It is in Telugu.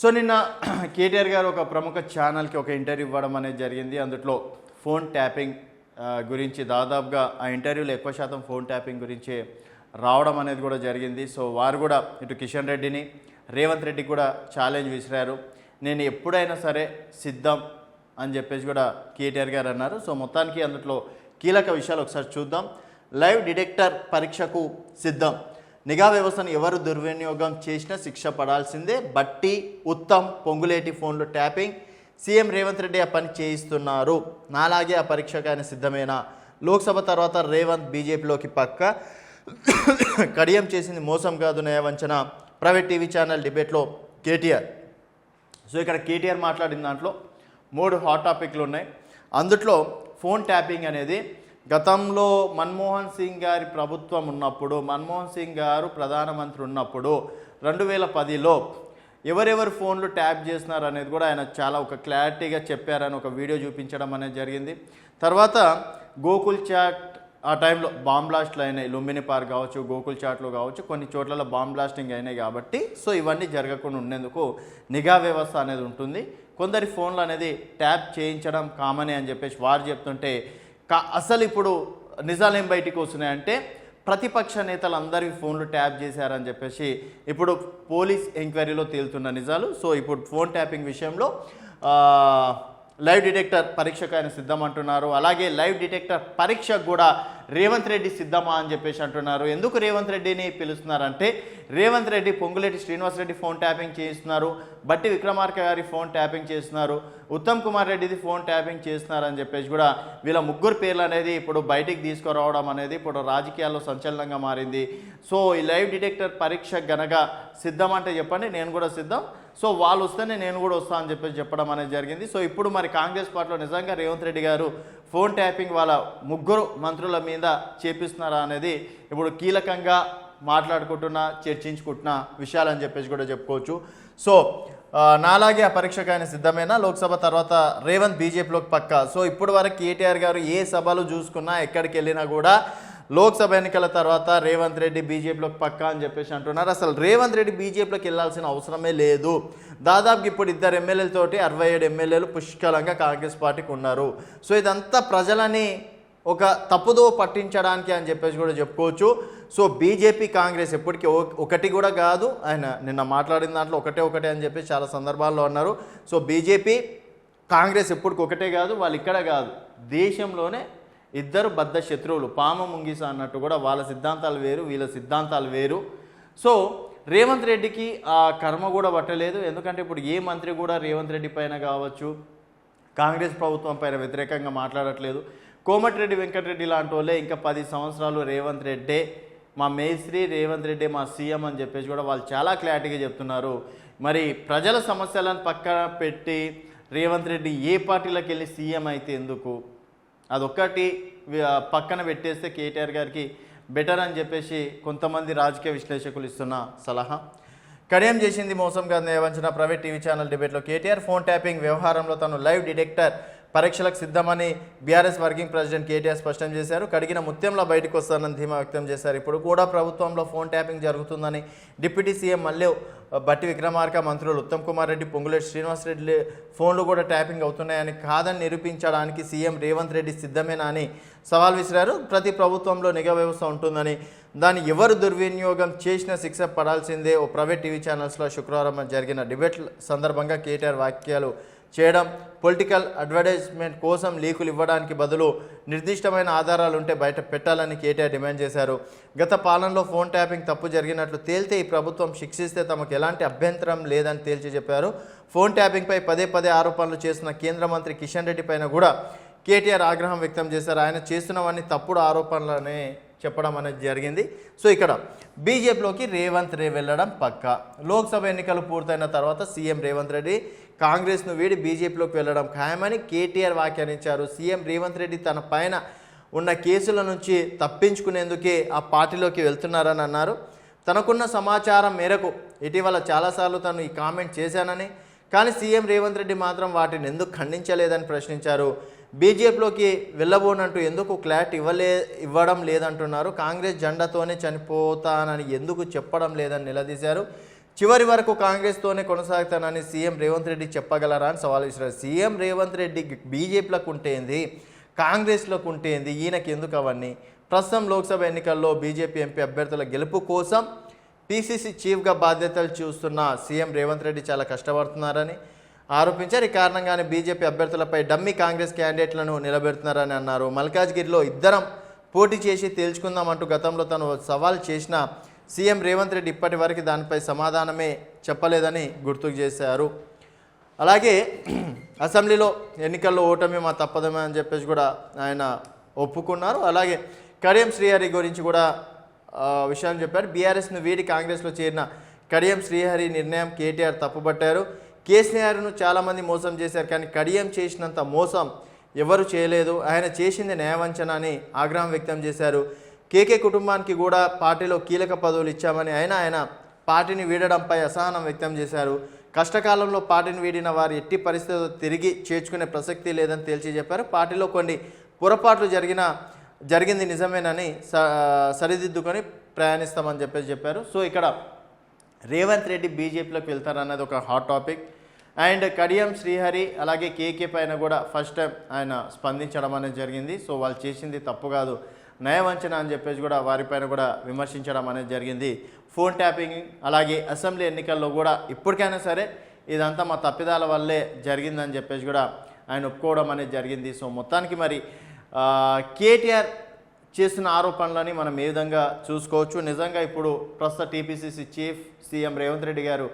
సో నిన్న కేటీఆర్ గారు ఒక ప్రముఖ ఛానల్కి ఒక ఇంటర్వ్యూ ఇవ్వడం అనేది జరిగింది. అందులో ఫోన్ ట్యాపింగ్ గురించి దాదాపుగా ఆ ఇంటర్వ్యూలో ఎక్కువ శాతం ఫోన్ ట్యాపింగ్ గురించి రావడం అనేది కూడా జరిగింది. సో వారు కూడా ఇటు కిషన్ రెడ్డిని రేవంత్ రెడ్డికి కూడా ఛాలెంజ్ విసిరారు. నేను ఎప్పుడైనా సరే సిద్ధం అని చెప్పేసి కూడా కేటీఆర్ గారు అన్నారు. సో మొత్తానికి అందులో కీలక విషయాలు ఒకసారి చూద్దాం. లైవ్ డిటెక్టర్ పరీక్షకు సిద్ధం, నిఘా వ్యవస్థను ఎవరు దుర్వినియోగం చేసినా శిక్ష పడాల్సిందే, బట్టి ఉత్తమ్ పొంగులేటి ఫోన్లు ట్యాపింగ్, సీఎం రేవంత్ రెడ్డి ఆ పని చేయిస్తున్నారు, నాలాగే ఆ పరీక్షకు ఆయన సిద్ధమేనా, లోక్సభ తర్వాత రేవంత్ బీజేపీలోకి పక్క, కడియం చేసింది మోసం కాదు నయవంచన, ప్రైవేట్ టీవీ ఛానల్ డిబేట్లో కేటీఆర్. సో ఇక్కడ కేటీఆర్ మాట్లాడిన దాంట్లో 3 హాట్ టాపిక్లు ఉన్నాయి. అందుట్లో ఫోన్ ట్యాపింగ్ అనేది గతంలో మన్మోహన్ సింగ్ గారి ప్రభుత్వం ఉన్నప్పుడు, మన్మోహన్ సింగ్ గారు ప్రధానమంత్రి ఉన్నప్పుడు 2010లో ఎవరెవరు ఫోన్లు ట్యాప్ చేస్తున్నారు అనేది కూడా ఆయన చాలా ఒక క్లారిటీగా చెప్పారని ఒక వీడియో చూపించడం అనేది జరిగింది. తర్వాత గోకుల్ చాట్ ఆ టైంలో బాంబ్ బ్లాస్ట్లు అయినాయి, లుంబిని పార్క్ కావచ్చు, గోకుల్ చాట్లో కావచ్చు, కొన్ని చోట్ల బాంబ్ బ్లాస్టింగ్ అయినాయి. కాబట్టి సో ఇవన్నీ జరగకుండా ఉండేందుకు నిఘా వ్యవస్థ అనేది ఉంటుంది. కొందరి ఫోన్లు అనేది ట్యాప్ చేయించడం కామనే అని చెప్పేసి వారు చెప్తుంటే, అసలు ఇప్పుడు నిజాలు ఏం బయటికి వస్తున్నాయంటే ప్రతిపక్ష నేతలు అందరి ఫోన్లు ట్యాప్ చేశారని చెప్పేసి ఇప్పుడు పోలీస్ ఎంక్వైరీలో తేలుతున్న నిజాలు. సో ఇప్పుడు ఫోన్ ట్యాపింగ్ విషయంలో లైవ్ డిటెక్టర్ పరీక్షకు ఆయన సిద్ధం అంటున్నారు. అలాగే లైవ్ డిటెక్టర్ పరీక్షకు కూడా రేవంత్ రెడ్డి సిద్ధమా అని చెప్పేసి అంటున్నారు. ఎందుకు రేవంత్ రెడ్డిని పిలుస్తున్నారంటే రేవంత్ రెడ్డి పొంగులేటి శ్రీనివాసరెడ్డి ఫోన్ ట్యాపింగ్ చేస్తున్నారు, బట్టి విక్రమార్క గారి ఫోన్ ట్యాపింగ్ చేస్తున్నారు, ఉత్తమ్ కుమార్ రెడ్డిది ఫోన్ ట్యాపింగ్ చేస్తున్నారని చెప్పేసి కూడా వీళ్ళ ముగ్గురు పేర్లు అనేది ఇప్పుడు బయటికి తీసుకురావడం అనేది ఇప్పుడు రాజకీయాల్లో సంచలనంగా మారింది. సో ఈ లైవ్ డిటెక్టర్ పరీక్ష గనక సిద్ధం అంటే చెప్పండి, నేను కూడా సిద్ధం, సో వాళ్ళు వస్తేనే నేను కూడా వస్తాను అని చెప్పేసి చెప్పడం అనేది జరిగింది. సో ఇప్పుడు మరి కాంగ్రెస్ పార్టీలో నిజంగా రేవంత్ రెడ్డి గారు ఫోన్ ట్యాపింగ్ వాళ్ళ ముగ్గురు మంత్రుల మీద చేపిస్తున్నారా అనేది ఇప్పుడు కీలకంగా మాట్లాడుకుంటున్న చర్చించుకుంటున్న విషయాలని చెప్పేసి కూడా చెప్పుకోవచ్చు. సో నాలాగే ఆ పరీక్షకు ఆయన సిద్ధమేనా, లోక్సభ తర్వాత రేవంత్ బీజేపీలోకి పక్క. సో ఇప్పుడు వరకు కేటీఆర్ గారు ఏ సభలు చూసుకున్నా ఎక్కడికి వెళ్ళినా కూడా లోక్సభ ఎన్నికల తర్వాత రేవంత్ రెడ్డి బీజేపీలోకి పక్కా అని చెప్పేసి అంటున్నారు. అసలు రేవంత్ రెడ్డి బీజేపీలోకి వెళ్ళాల్సిన అవసరమే లేదు. దాదాపుకి ఇప్పుడు 2 ఎమ్మెల్యేలతోటి 67 ఎమ్మెల్యేలు పుష్కలంగా కాంగ్రెస్ పార్టీకి ఉన్నారు. సో ఇదంతా ప్రజలని ఒక తప్పుదో పట్టించడానికి అని చెప్పేసి కూడా చెప్పుకోవచ్చు. సో బీజేపీ కాంగ్రెస్ ఎప్పటికీ ఒకటి కూడా కాదు. ఆయన నిన్న మాట్లాడిన దాంట్లో ఒకటే అని చెప్పేసి చాలా సందర్భాల్లో అన్నారు. సో బీజేపీ కాంగ్రెస్ ఎప్పటికి ఒకటే కాదు, వాళ్ళు ఇక్కడ కాదు, దేశంలోనే ఇద్దరు బద్ధ శత్రువులు, పాము ముంగిస అన్నట్టు కూడా వాళ్ళ సిద్ధాంతాలు వేరు, వీళ్ళ సిద్ధాంతాలు వేరు. సో రేవంత్ రెడ్డికి ఆ కర్మ కూడా పట్టలేదు. ఎందుకంటే ఇప్పుడు ఏ మంత్రి కూడా రేవంత్ రెడ్డి పైన కావచ్చు, కాంగ్రెస్ ప్రభుత్వం పైన వ్యతిరేకంగా మాట్లాడట్లేదు. కోమటిరెడ్డి వెంకటరెడ్డి లాంటి వాళ్ళే ఇంకా 10 సంవత్సరాలు రేవంత్ రెడ్డే మా మేస్త్రి, రేవంత్ రెడ్డి మా సీఎం అని చెప్పేసి కూడా వాళ్ళు చాలా క్లారిటీగా చెప్తున్నారు. మరి ప్రజల సమస్యలను పక్కన పెట్టి రేవంత్ రెడ్డి ఏ పార్టీలోకి వెళ్ళి సీఎం అయితే ఎందుకు, అదొక్కటి పక్కన పెట్టేస్తే కేటీఆర్ గారికి బెటర్ అని చెప్పేసి కొంతమంది రాజకీయ విశ్లేషకులు ఇస్తున్న సలహా. కడియం చేసింది మోసం కాదు నయవంచన, ప్రైవేట్ టీవీ ఛానల్ డిబేట్లో కేటీఆర్. ఫోన్ ట్యాపింగ్ వ్యవహారంలో తను లైవ్ డిటెక్టర్ పరీక్షలకు సిద్ధమని బీఆర్ఎస్ వర్కింగ్ ప్రెసిడెంట్ కేటీఆర్ స్పష్టం చేశారు. కడిగిన ముత్యంలో బయటకు వస్తానని ధీమా వ్యక్తం చేశారు. ఇప్పుడు కూడా ప్రభుత్వంలో ఫోన్ ట్యాపింగ్ జరుగుతుందని డిప్యూటీ సీఎం మళ్ళీ బట్టి విక్రమార్క, మంత్రులు ఉత్తమ్ కుమార్ రెడ్డి, పొంగులేటి శ్రీనివాసరెడ్డి ఫోన్లు కూడా ట్యాపింగ్ అవుతున్నాయని కాదని నిరూపించడానికి సీఎం రేవంత్ రెడ్డి సిద్ధమేనా అని సవాల్ విసిరారు. ప్రతి ప్రభుత్వంలో నిఘా వ్యవస్థ ఉంటుందని, దాన్ని ఎవరు దుర్వినియోగం చేసిన శిక్ష పడాల్సిందే. ఓ ప్రైవేట్ టీవీ ఛానల్స్లో శుక్రవారం జరిగిన డిబేట్ సందర్భంగా కేటీఆర్ వ్యాఖ్యలు చేయడం, పొలిటికల్ అడ్వర్టైజ్మెంట్ కోసం లీకులు ఇవ్వడానికి బదులు నిర్దిష్టమైన ఆధారాలు ఉంటే బయట పెట్టాలని కేటీఆర్ డిమాండ్ చేశారు. గత పాలనలో ఫోన్ ట్యాపింగ్ తప్పు జరిగినట్లు తేలితే ఈ ప్రభుత్వం శిక్షిస్తే తమకు ఎలాంటి అభ్యంతరం లేదని తేల్చి చెప్పారు. ఫోన్ ట్యాపింగ్పై పదే ఆరోపణలు చేస్తున్న కేంద్ర మంత్రి కిషన్ రెడ్డి పైన కూడా కేటీఆర్ ఆగ్రహం వ్యక్తం చేశారు. ఆయన చేస్తున్నవన్నీ తప్పుడు ఆరోపణలనే చెప్పడం అనేది జరిగింది. సో ఇక్కడ బీజేపీలోకి రేవంత్ వెళ్ళడం పక్కా. లోక్సభ ఎన్నికలు పూర్తయిన తర్వాత సీఎం రేవంత్ రెడ్డి కాంగ్రెస్ను వీడి బీజేపీలోకి వెళ్ళడం ఖాయమని కేటీఆర్ వ్యాఖ్యానించారు. సీఎం రేవంత్ రెడ్డి తన పైన ఉన్న కేసుల నుంచి తప్పించుకునేందుకే ఆ పార్టీలోకి వెళ్తున్నారని అన్నారు. తనకున్న సమాచారం మేరకు ఇటీవల చాలాసార్లు తను ఈ కామెంట్ చేశానని, కానీ సీఎం రేవంత్ రెడ్డి మాత్రం వాటిని ఎందుకు ఖండించలేదని ప్రశ్నించారు. బీజేపీలోకి వెళ్ళబోనంటూ ఎందుకు క్లారిటీ ఇవ్వడం లేదంటున్నారు. కాంగ్రెస్ జెండాతోనే చనిపోతానని ఎందుకు చెప్పడం లేదని నిలదీశారు. చివరి వరకు కాంగ్రెస్తోనే కొనసాగుతానని సీఎం రేవంత్ రెడ్డి చెప్పగలరా అని సవాల్ విసిరారు. సీఎం రేవంత్ రెడ్డి బీజేపీలకు ఉంటేంది, కాంగ్రెస్లోకి ఉంటేంది, ఈయనకి ఎందుకు అవన్నీ? ప్రస్తుతం లోక్సభ ఎన్నికల్లో బీజేపీ ఎంపీ అభ్యర్థుల గెలుపు కోసం పీసీసీ చీఫ్గా బాధ్యతలు చూస్తున్న సీఎం రేవంత్ రెడ్డి చాలా కష్టపడుతున్నారని ఆరోపించారు. ఈ కారణంగానే బీజేపీ అభ్యర్థులపై డమ్మీ కాంగ్రెస్ క్యాండిడేట్లను నిలబెడుతున్నారని అన్నారు. మల్కాజ్గిరిలో ఇద్దరం పోటీ చేసి తేల్చుకుందామంటూ గతంలో తను సవాల్ చేసిన సీఎం రేవంత్ రెడ్డి ఇప్పటి వరకు దానిపై సమాధానమే చెప్పలేదని గుర్తు చేశారు. అలాగే అసెంబ్లీలో ఎన్నికల్లో ఓటమి మా తప్పదమే అని చెప్పేసి కూడా ఆయన ఒప్పుకున్నారు. అలాగే కడియం శ్రీహరి గురించి కూడా విషయాన్ని చెప్పారు. బీఆర్ఎస్ను వీడి కాంగ్రెస్లో చేరిన కడియం శ్రీహరి నిర్ణయం కేటీఆర్ తప్పుపట్టారు. కేసీఆర్ను చాలామంది మోసం చేశారు, కానీ కడియం చేసినంత మోసం ఎవరు చేయలేదు, ఆయన చేసింది న్యాయవంచన అని ఆగ్రహం వ్యక్తం చేశారు. కేకే కుటుంబానికి కూడా పార్టీలో కీలక పదవులు ఇచ్చామని ఆయన పార్టీని వీడడంపై అసహనం వ్యక్తం చేశారు. కష్టకాలంలో పార్టీని వీడిన వారు ఎట్టి పరిస్థితుల్లో తిరిగి చేర్చుకునే ప్రసక్తి లేదని తేల్చి చెప్పారు. పార్టీలో కొన్ని పొరపాట్లు జరిగింది నిజమేనని సరిదిద్దుకొని ప్రయాణిస్తామని చెప్పారు. సో ఇక్కడ రేవంత్ రెడ్డి బీజేపీలోకి వెళ్తారన్నది ఒక hot topic. And Kadiyam Srihari అలాగే కేకే పైన కూడా ఫస్ట్ టైం ఆయన స్పందించడం అనేది జరిగింది. సో వాళ్ళు చేసింది తప్పు కాదు, నయవంచన అని చెప్పేసి కూడా వారిపైన కూడా విమర్శించడం అనేది జరిగింది. ఫోన్ ట్యాపింగ్ అలాగే అసెంబ్లీ ఎన్నికల్లో కూడా ఇప్పటికైనా సరే ఇదంతా మా తప్పిదాల వల్లే జరిగిందని చెప్పేసి కూడా ఆయన ఒప్పుకోవడం అనేది జరిగింది. సో మొత్తానికి మరి కేటీఆర్ చేస్తున్న ఆరోపణలని మనం ఏ విధంగా చూసుకోవచ్చు? నిజంగా ఇప్పుడు ప్రస్తుత TPCC chief CM Revanth Reddy గారు